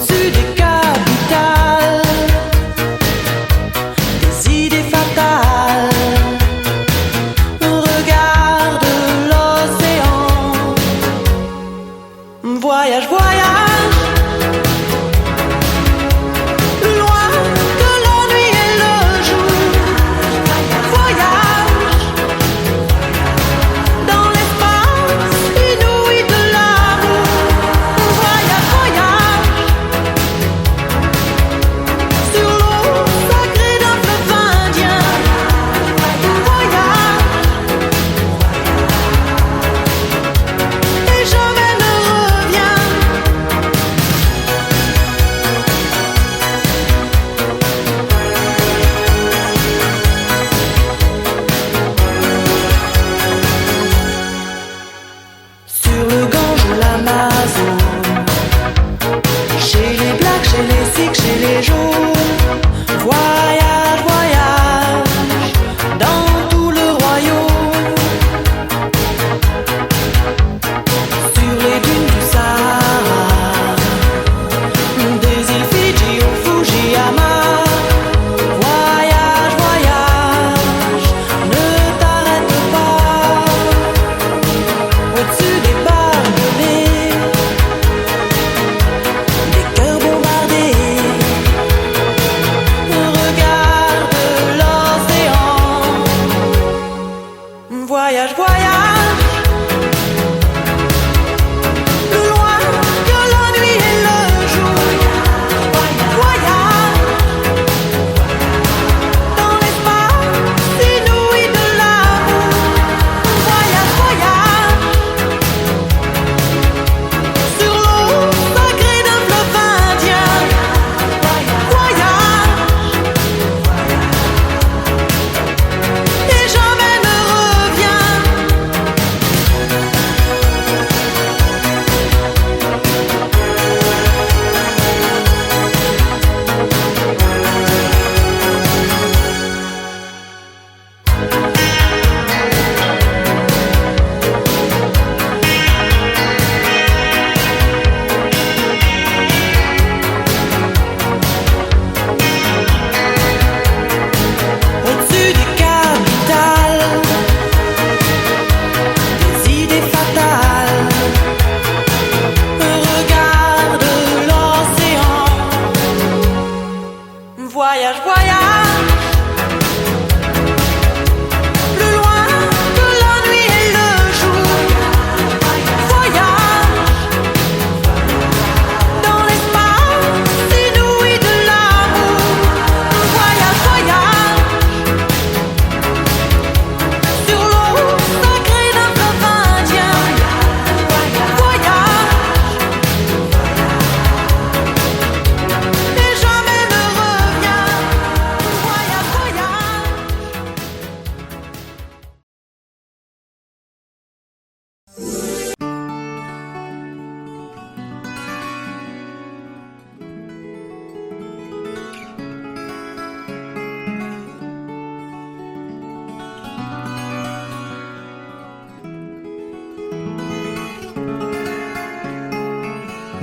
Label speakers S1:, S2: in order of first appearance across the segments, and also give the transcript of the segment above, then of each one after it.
S1: au-dessus des capitales, des idées fatales. Regarde l'océan, voyage, voyage, plus loin que la nuit et le jour. Voyage dans l'espace inouï de l'amour. Voyage, voyage sur l'eau sacrée d'un fleuve indien. Voyage et jamais ne reviens. Sur le Gange ou l'Amazon, chez les Blacks, chez les Sikhs, chez les Jaunes. Voyage, voyage dans tout le royaume. Sur les dunes du Sahara, des îles Fidji au Fujiyama. Voyage, voyage, ne t'arrête pas. Au-dessus des barbelés, des cœurs bombardés. Regarde l'océan. Voyage, voyage, plus loin que la nuit et le jour. Voyage dans l'espace inouï de l'amour. Voyage, voyage sur l'eau sacrée d'un fleuve indien. Voyage et jamais ne reviens. Au-dessus des capitales, des idées fatales. Regarde l'océan. Voyage, voyage, plus loin que la nuit et le jour. Voyage dans l'espace inouï de l'amour. Voyage, voyage sur l'eau sacrée d'un fleuve indien. Voyage et jamais ne reviens. Voyage, voyage.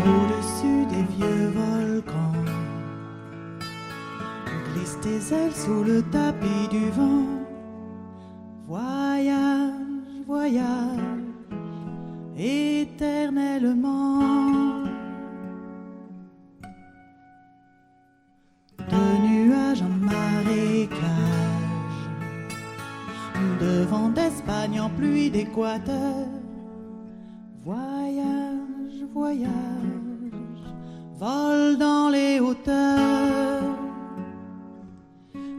S2: Au-dessus des vieux volcans, glisse tes ailes sous le tapis du vent. Voyage, voyage, éternellement. De nuages en marécage, de vent d'Espagne en pluie d'Équateur. Voyage, voyage, vole dans les hauteurs,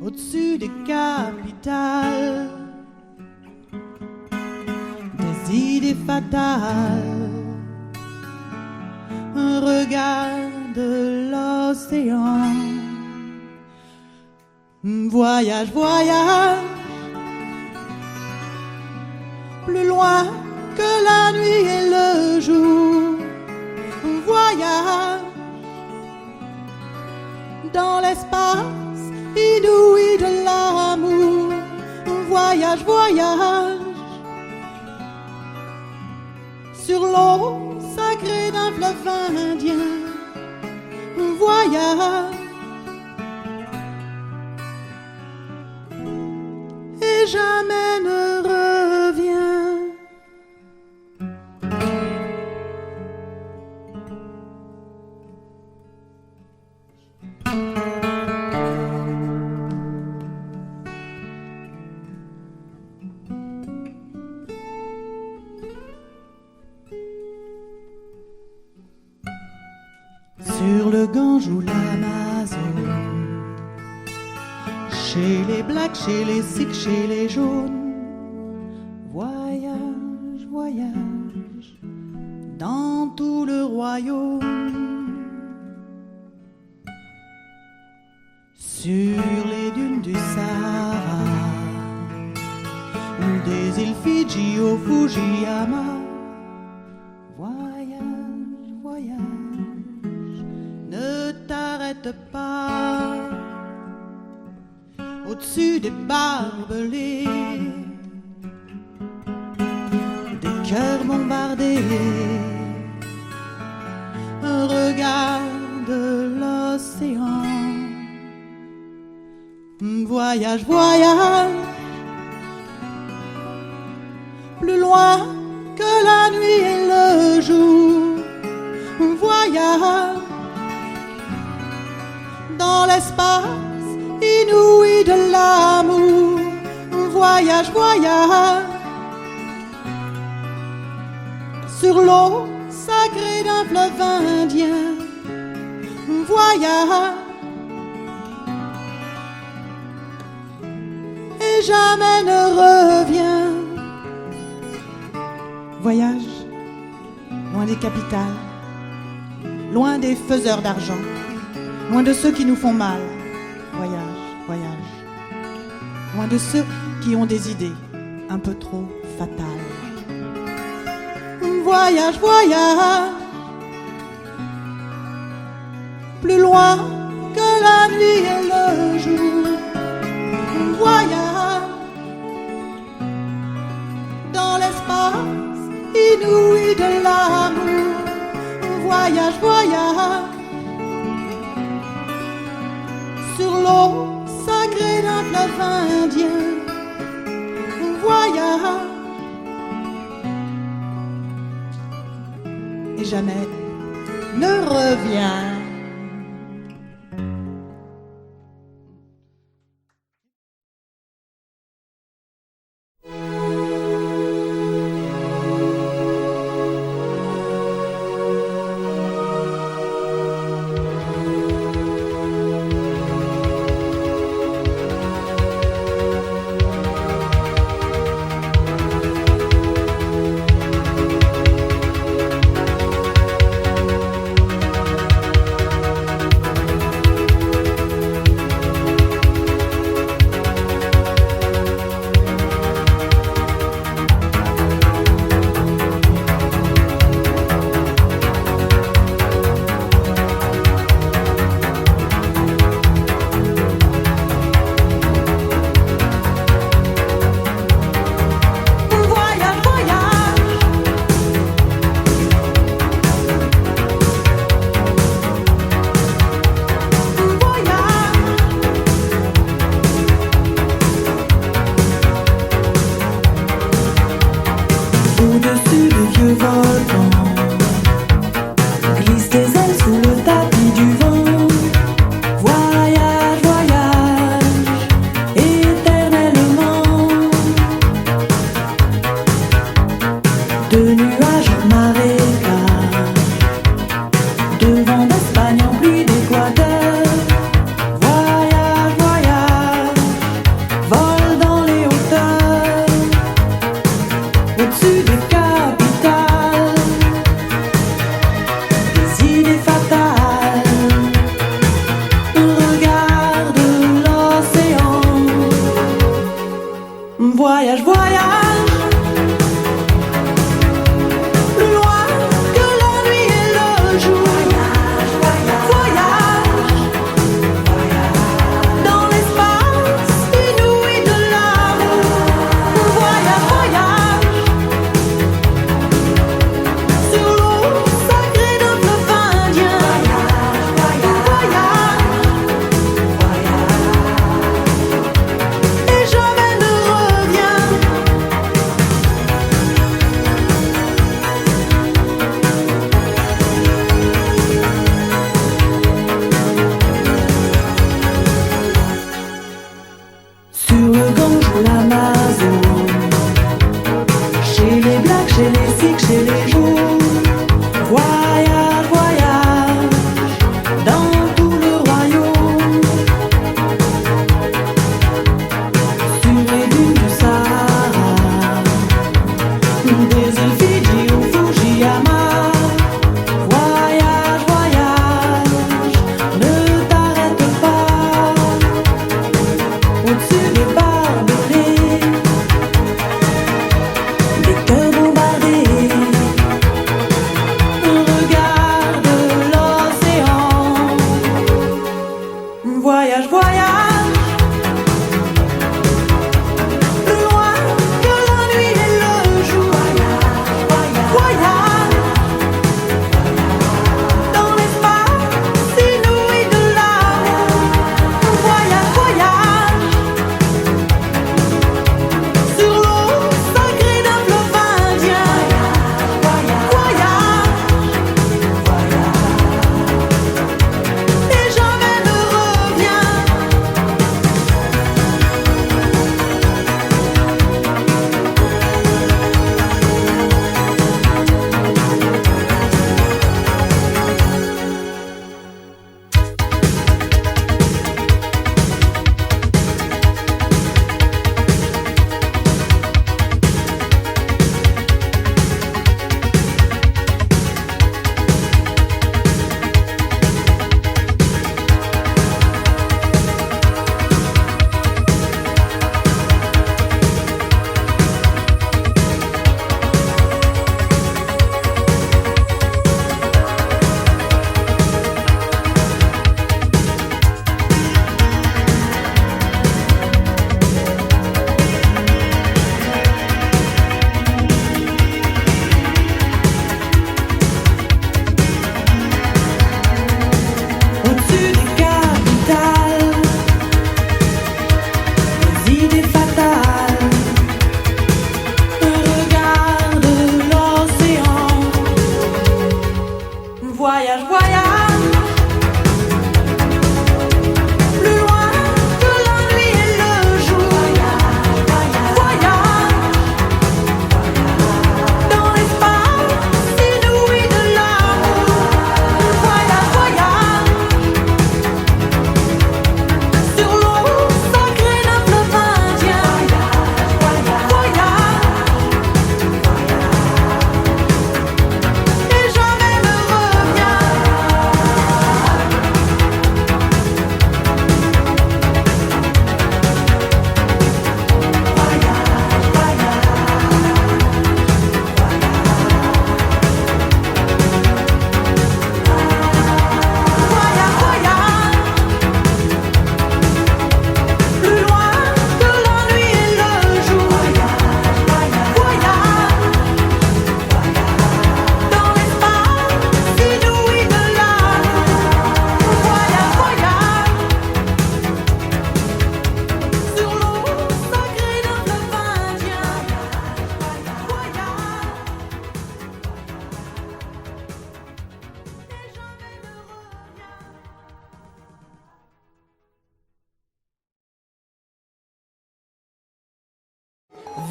S2: au-dessus des capitales, des idées fatales. Regarde l'océan. Voyage, voyage, plus loin que la nuit et le jour. Voyage dans l'espace inouï de l'amour. Voyage, voyage sur l'eau sacrée d'un fleuve indien. voyage et jamais ne revient. Sur le Gange ou l'Amazone, chez les blacks, chez les sikhs, chez les jaunes, voyage, voyage, dans tout le royaume. Sur les dunes du Sahara, des îles Fidji au Fujiyama, voyage, voyage, ne t'arrête pas. Au-dessus des barbelés, des cœurs bombardés, regarde l'océan. Voyage, voyage, plus loin que la nuit et le jour. Voyage dans l'espace inouï de l'amour. Voyage, voyage sur l'eau sacrée d'un fleuve indien. Voyage et jamais ne revient. Voyage loin des capitales, loin des faiseurs d'argent, loin de ceux qui nous font mal. Voyage, voyage, loin de ceux qui ont des idées un peu trop fatales. Voyage, voyage, plus loin que la nuit et le jour. Voyage dans l'espace inouï de l'amour. Voyage, voyage sur l'eau sacrée d'un fleuve indien. Voyage et jamais ne revient.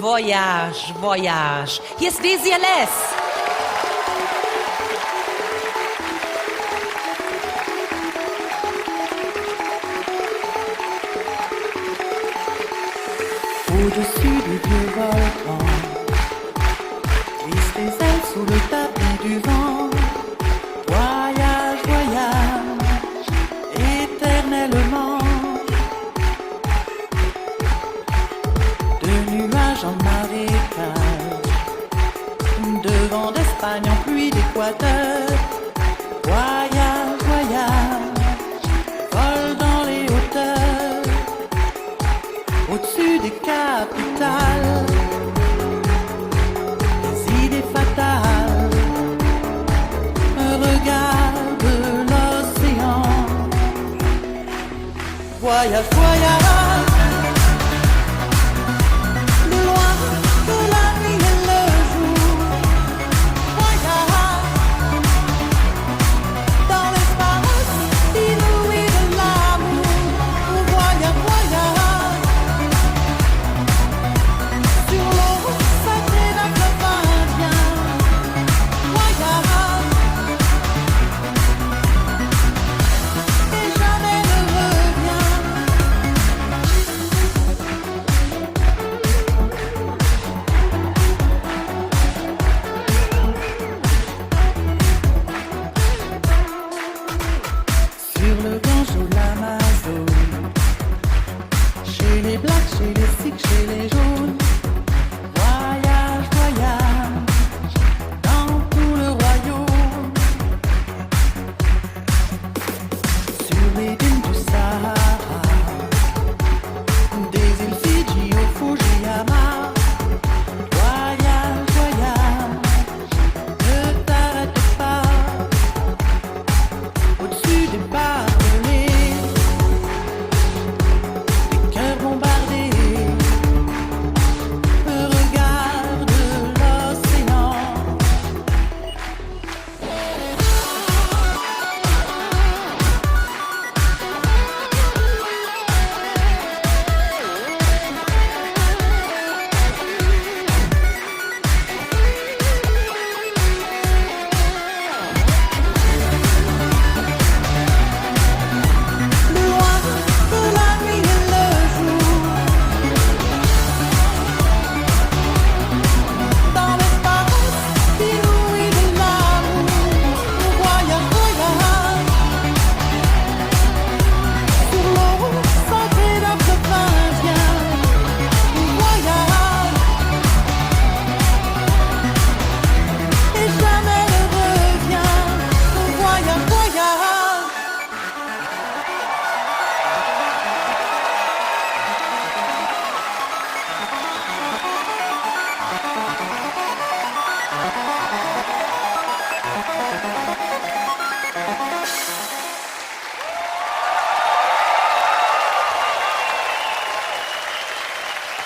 S3: Voyage, Voyage. Hier ist Desi Alès.
S1: Au-dessus du vieux volcan, glissent les ailes sous le tapis du vent. Voyage, voyage, éternellement. De nuages en marécage, de vent d'Espagne en pluie d'Équateur. Voyage, voyage, vol dans les hauteurs. Au-dessus des capitales, des idées fatales, regarde l'océan. Voyage, voyage, de loin de la nuit et le jour. Voyage, dans l'espace inouï de l'amour. Voyage, voyage, sur l'eau sacrée d'un fleuve indien. Voyage, et jamais ne revient. Sur le Gange ou l'Amazone, chez les blacks, chez les sikhs, chez les jaunes. Voyage, voyage, dans tout le royaume. Sur les dunes du Sahara, des îles Fidji au Fujiyama. Voyage, voyage, ne t'arrête pas. Au-dessus des barbelés, des cœurs bombardés, regarde l'océan. Loin de la nuit et le jour, dans l'espace inouï de l'amour. Voyage, voyage, sur l'eau sacrée d'un fleuve indien. Voyage, et jamais ne revient. Voyage, voyage.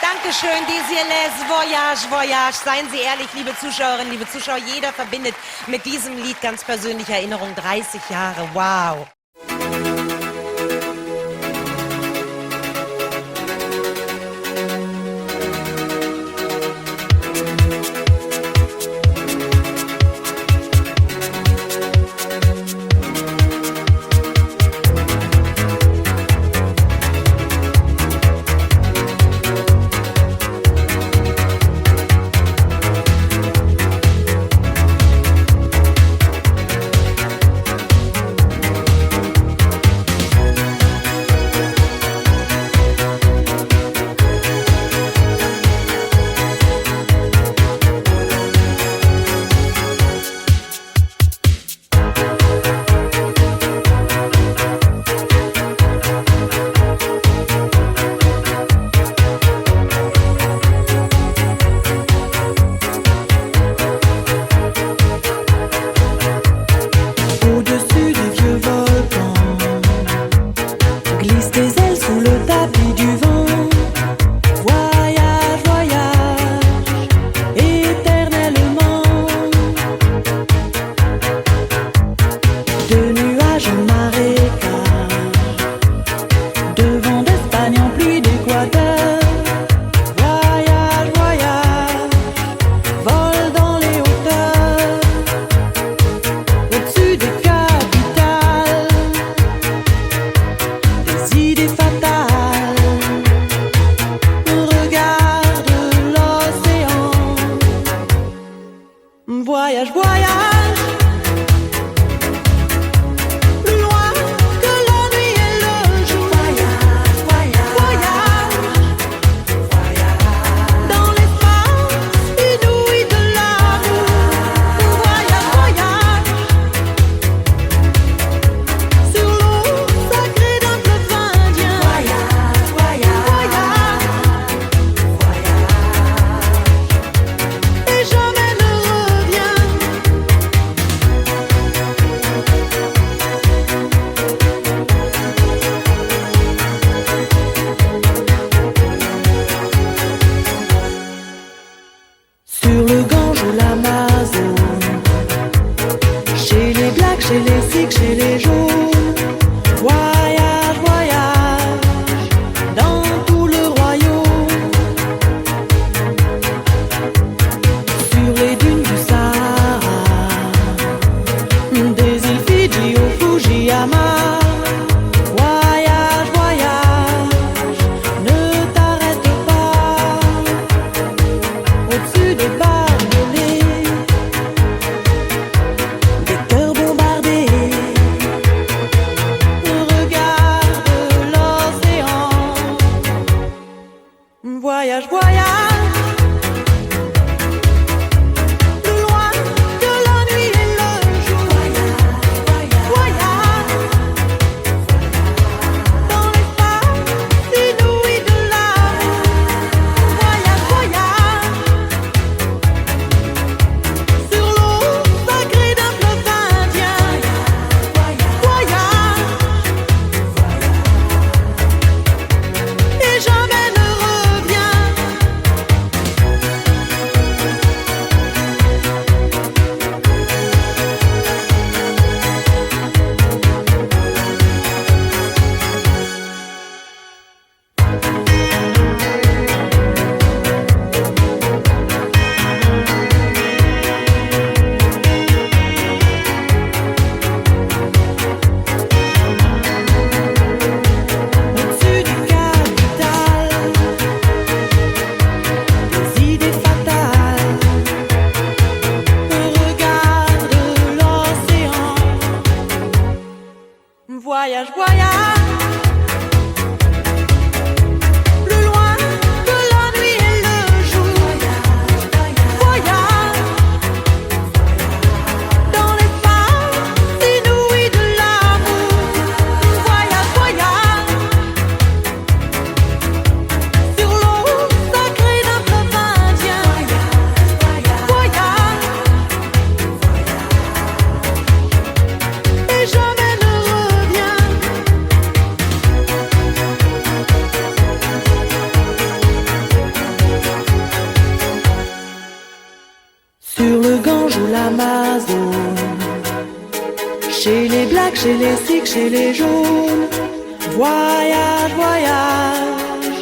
S3: Dankeschön, Desi Alès, Voyage, Voyage. Seien Sie ehrlich, liebe Zuschauerinnen, liebe Zuschauer, jeder verbindet mit diesem Lied ganz persönliche Erinnerung. 30 Jahre, wow. Voyage, voyage. Voyage, voyage. Plus loin que la nuit et le jour. Voyage. Dans l'espace inouï de l'amour. Voyage, voyage. Sur l'eau sacrée d'un fleuve indien. Voyage. Et jamais sur le Gange ou l'Amazone, chez les blacks, chez les sikhs, chez les jaunes. Voyage, voyage,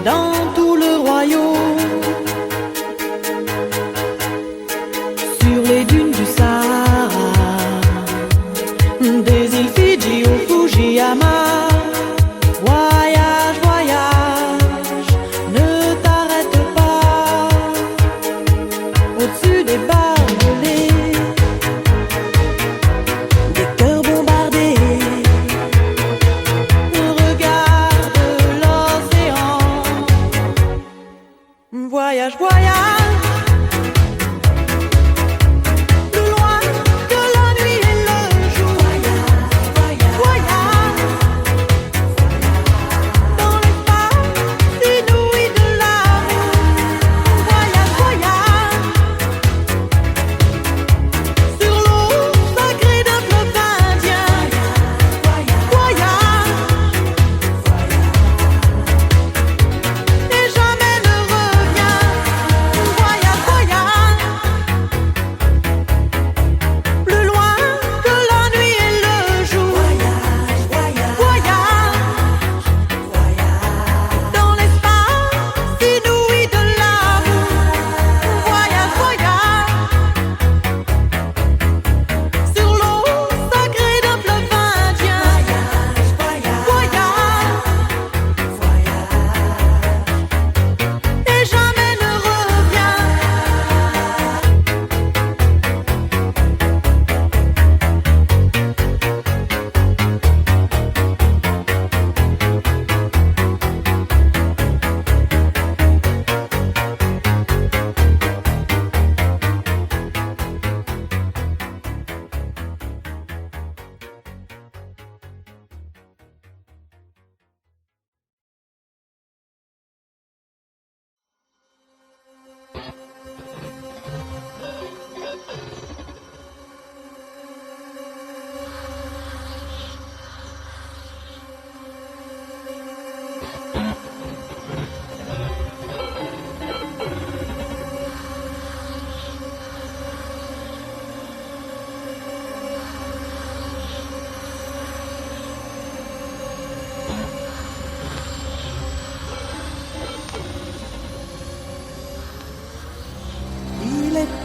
S3: dans tout le royaume. Sur les dunes du Sahara, des îles Fidji au Fujiyama. Voyage, voyage, ne t'arrête pas. Au-dessus des barbelés, des cœurs bombardés. Regarde l'océan. Voyage, voyage.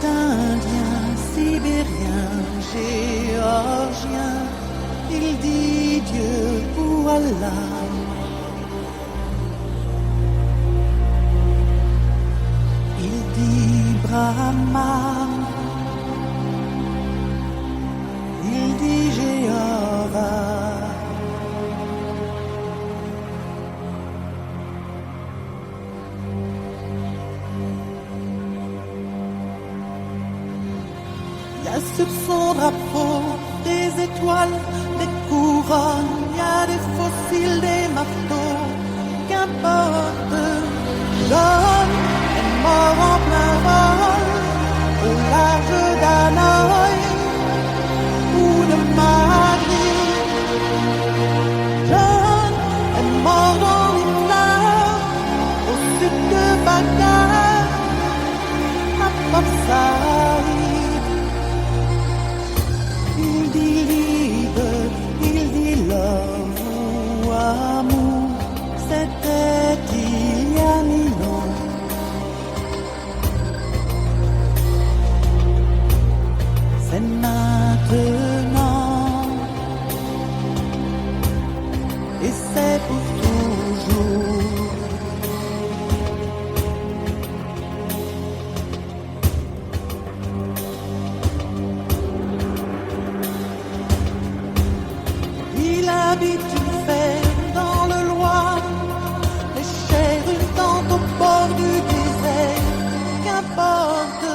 S1: Indien, sibérien, géorgien, il dit Dieu ou Allah. Il dit Brahma, il dit Jéhovah. sur son drapeau des étoiles, des couronnes, il y a des fossiles, des marteaux, qu'importe. L'homme est mort en plein vol, au large d'Hanoï ou de Madrid. John est mort dans les flammes, au sud de Bagdad, à Port Saïd. Il dit libre, il dit love ou amour, c'était il y a 1000 ans. C'est maintenant et c'est pour toujours. Il habite une ferme dans le Loir, les chairs une tente au bord du désert, qu'importe.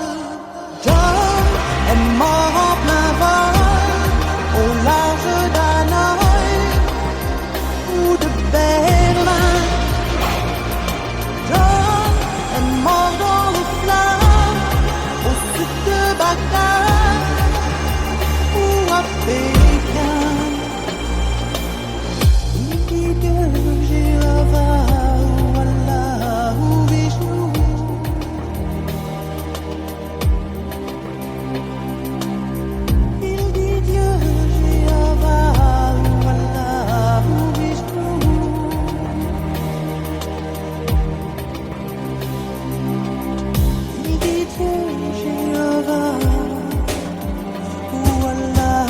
S1: John est mort en plein vol, au large d'Hanoï ou de Berlin. John est mort dans les flammes, au sud de Bagdad ou à Pékin. Il dit que Jéhovah ou Allah ou Vishnu. Il dit Dieu, Jéhovah ou Allah ou Vishnu. Il dit Dieu, Jéhovah ou Allah.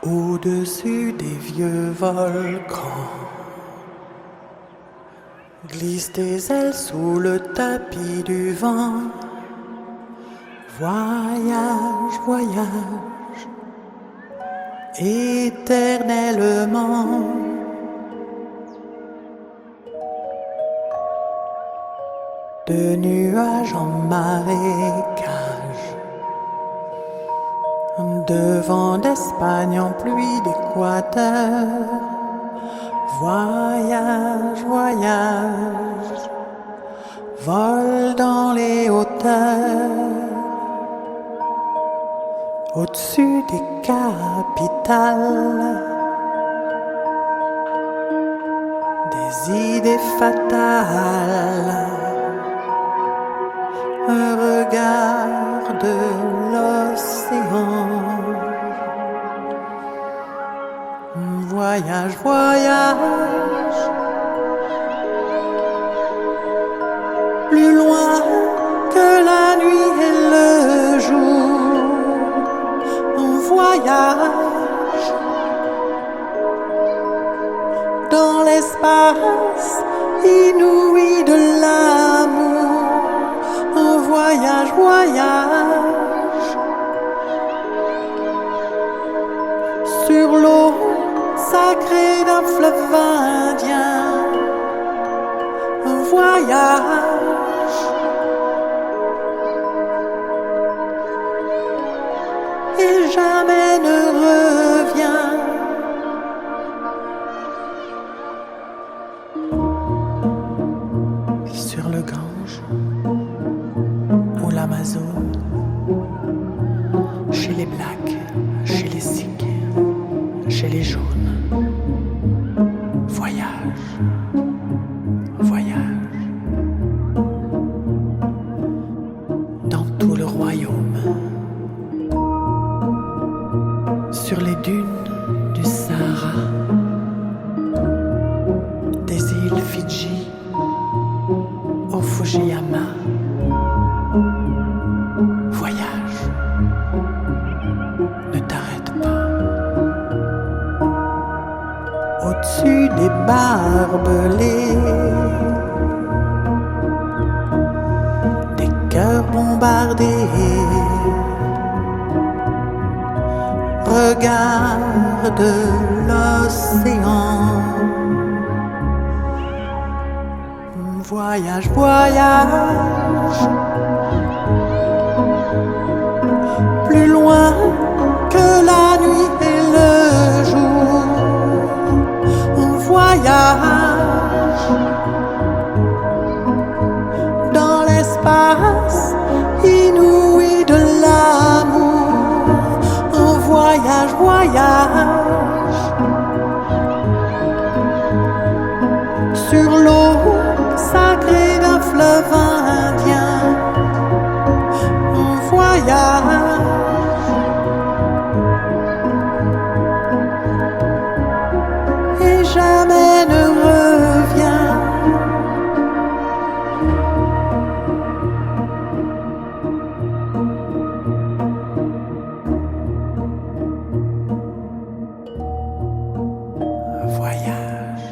S1: Au-dessus des vieux volcans, glisse tes ailes sous le tapis du vent. Voyage, voyage, éternellement. De nuages en marécage, de vent d'Espagne en pluie d'Équateur. Voyage, voyage, vole dans les hauteurs, au-dessus des capitales, des idées fatales, un regard de l'océan. Voyage, voyage, plus loin que la nuit et le jour. On voyage dans l'espace inouï de l'amour. On voyage, voyage sur l'eau sacrée d'un fleuve indien. Un voyage et jamais ne revient. Sur le Gange ou l'Amazone, chez les Blacks, chez les Sikhs, chez les jaunes. Voyage, voyage dans tout le royaume, sur les dunes du Sahara, des îles Fidji au Fujiyama. Voyage, ne t'arrête pas. Au-dessus des barbelés, des cœurs bombardés, regarde l'océan. Voyage, voyage, plus loin que la nuit et le jour. On voyage dans l'espace inouï de l'amour. On voyage, voyage sur l'eau sacrée d'un fleuve indien. On voyage et jamais ne revient. Voyage.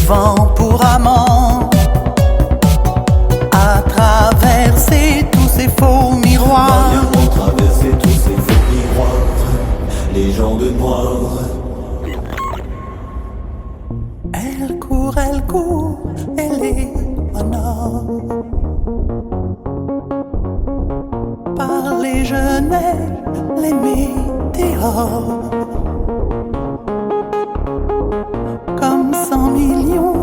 S1: vent pour amant, à traverser tous ces faux miroirs.
S4: Voyons traverser tous ces faux miroirs, les gens de noir.
S1: Elle court, elle est au nord. Par les genêts, les météores, comme 100 millions